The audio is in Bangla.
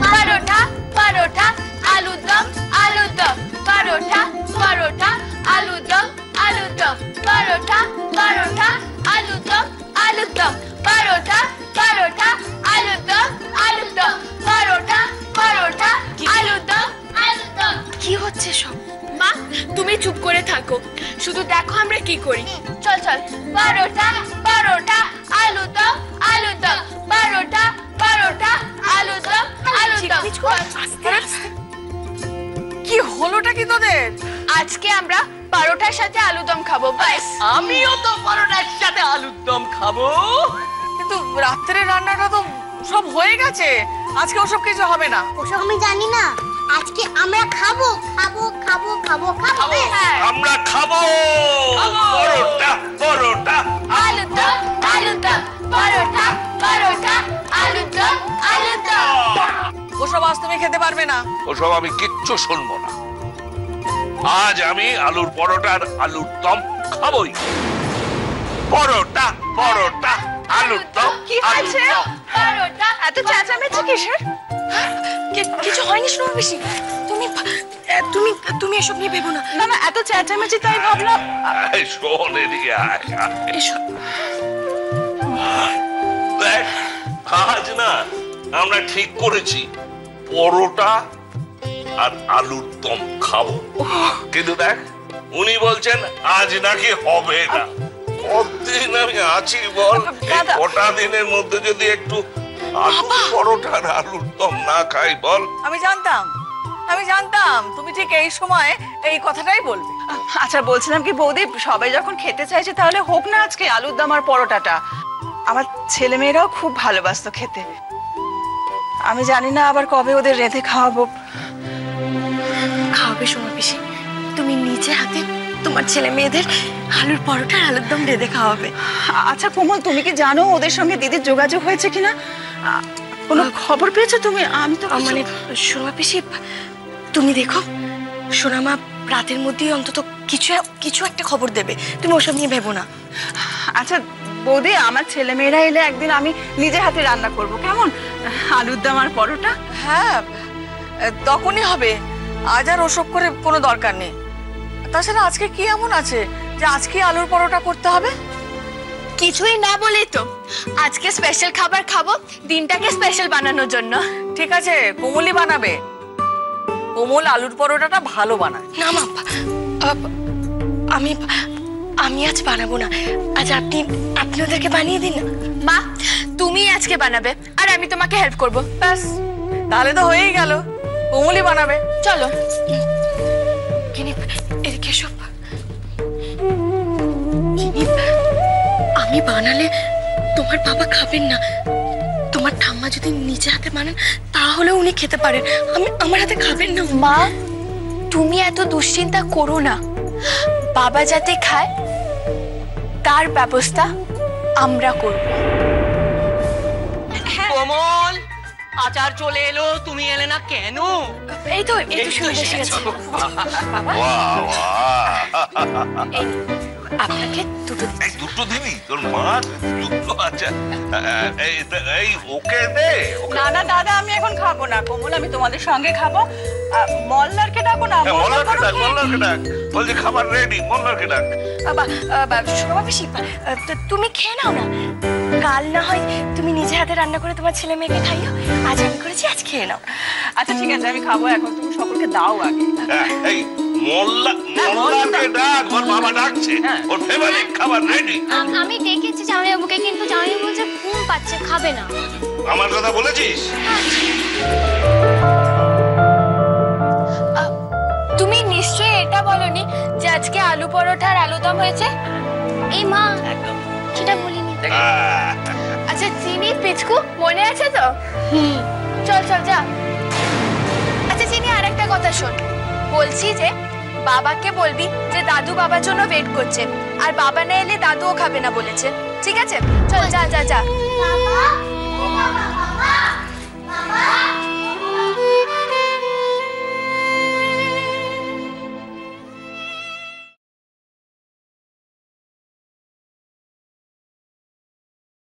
পরোটা পরোটা আলুর দম আলুর দম পরোটা পরোটা আলুর দম আলুর দম পরোটা পরোটা আলুর দম আলুর দম পরোটা পরোটা আলুর দম আলুর দম পরোটা পরোটা আলুর দম আলুর দম। কি হচ্ছে সব? মা তুমি চুপ করে থাকো, শুধু দেখো আমরা কি করি। চল চল। পরোটা পরোটা আলুর দম আলুর দম পরোটা পরোটা আলুর দম আলুর দম। কি হলোটা কি তোদের? আজকে আমরা পরোটার সাথে আলুর দম খাবো। বাস। আমিও তো পরোটার সাথে আলুর দম খাবো। কিন্তু রাত্রে রান্নাটা তো সব হয়ে গেছে, আজকে ওসব কিছু হবে না। ওসব আমি জানি না, আজকে আমরা খাবো খাবো খাবো খাবো খাবো। আমরা খাবো পরোটা পরোটা আলুর দম আলুর দম পরোটা পরোটা আলুর দম আলুর দম। ওসব আজ তুমি খেতে পারবে না। ওসব আমি কিচ্ছু শুনবো না। আজ আমি আলুর পরোটা আর আলুর দম খাবোই। পরোটা পরোটা আলুর দম। কি হয়েছে? পরোটা এত চেঁচামেচি কিসের? কিছু হয়নি শোনো বেশি। তুমি তুমি তুমি এসব নিয়ে ভেবো না। না না, এত চেঁচামেচি তাই ভাবলাম। এই শোন এদিকে আয়। এসো। দেখ, আজ না আমরা ঠিক করেছি পরোটা আর আলুর দম খাবো, কিন্তু দেখ উনি বলছেন আজ নাকি হবে না। কতদিন আমি আছি বল? এই কটা দিনের মধ্যে যদি একটু আলুর পরোটা আর আলুর দম না খাই বল? আমি জানতাম তুমি ঠিক এই সময় এই কথাটাই বলবে। আচ্ছা বলছিলাম কি বৌদি, সবাই যখন খেতে চাইছে তাহলে হোক না আজকে আলুর দম আর পরোটাটা। আমার ছেলেমেয়েরাও খুব ভালোবাসতো খেতে। আমি জানি না আবার কবে ওদের রেঁধে খাওয়াবো। খাওয়াবে সোমা পিসি, তুমি নিজে হাতে তোমার ছেলে মেয়েদের আলুর পরোটা আর আলুর দম রেঁধে খাওয়াবে। আচ্ছা কোমল, তুমি কি জানো ওদের সঙ্গে দিদির যোগাযোগ হয়েছে কিনা? কোনো খবর পেয়েছো তুমি? আমি তো মানে সোমা পিসি, তুমি দেখো সোনামা রাতের মধ্যেই অন্তত কিছু একটা খবর দেবে, তুমি ওসব নিয়ে ভেবো না। আচ্ছা বৌদি, আমার ছেলেমেয়েরা এলে একদিন আমি নিজে হাতে রান্না করব, কেমন? আলুর দম আর পরোটা। হ্যাঁ, তখনই হবে, আজ আর ওসব করে কোনো দরকার নেই। তাছাড়া আজকে কি এমন আছে যে আজকে আলুর পরোটা করতে হবে? কিছুই না বলেই তো আজকে স্পেশাল খাবার খাবো, দিনটাকে স্পেশাল বানানোর জন্য। ঠিক আছে, কোমলই বানাবে। কোমল আলুর পরোটাটা ভালো বানায়। না মা, আমি আমি আজ বানাবো না, আজ আপনি ওদেরকে বানিয়ে দিন না। মা তুমি আজকে বানাবে আর আমি তোমাকে হেল্প করব, ব্যাস। তাহলে তো হয়েই গেল, কোমলই বানাবে। চলো এদিকে এসো। আমি বানালে তোমার বাবা খাবেন না, তোমার ঠাম্মা যদি নিজে হাতে বানান তাহলে উনি খেতে পারেন, আমার হাতে খাবেন না। মা তুমি এত দুশ্চিন্তা করো না, বাবা যাতে খায় তার ব্যবস্থা আমরা করব। কোমল, আচার চলে এলো, তুমি এলে না কেন? এই তো শুনে এসে গেছে। বাবা আপনাকে দুটো দিবি তোর মা? দুটো? আচ্ছা এই ওকে দে। না না দাদা, আমি এখন খাবো না। কোমল, আমি তোমাদের সঙ্গে খাবো। মল্লারকে ডাকো না। মল্লারকে ডাক। বলছি খাবার রেডি, মল্লারকে ডাক। শোনো পিসি, তুমি খেয়ে নাও না, কাল না হয় তুমি নিজে হাতে রান্না করে তোমার ছেলে মেয়েকে খাইও, আজ আমি করেছি, আজ খেয়ে নাও। আচ্ছা ঠিক আছে, আমি খাবো এখন, তুমি সকলকে দাও আগে। এই মল্লারকে ডাক, ওর বাবা ডাকছে, ওর ফেভারিট খাবার রেডি। আমি ডেকেছি জামাইবাবুকে, কিন্তু জামাইবাবু বলছে ঘুম পাচ্ছে, খাবে না। আমার কথা বলেছিস? তুমি নিশ্চয়ই এটা বলনি যে আজকে আলু পরোটা আর আলু দম হয়েছে? এই মা, সেটা বলিনি। আচ্ছা চিনি পিচকু মনে আছে তো? চল যা। আচ্ছা চিনি, আরেকটা কথা শোন, বলছি যে বাবাকে বলবি যে দাদু বাবার জন্য ওয়েট করছে, আর বাবা না এলে দাদুও খাবে না বলেছে, ঠিক আছে? চল যা।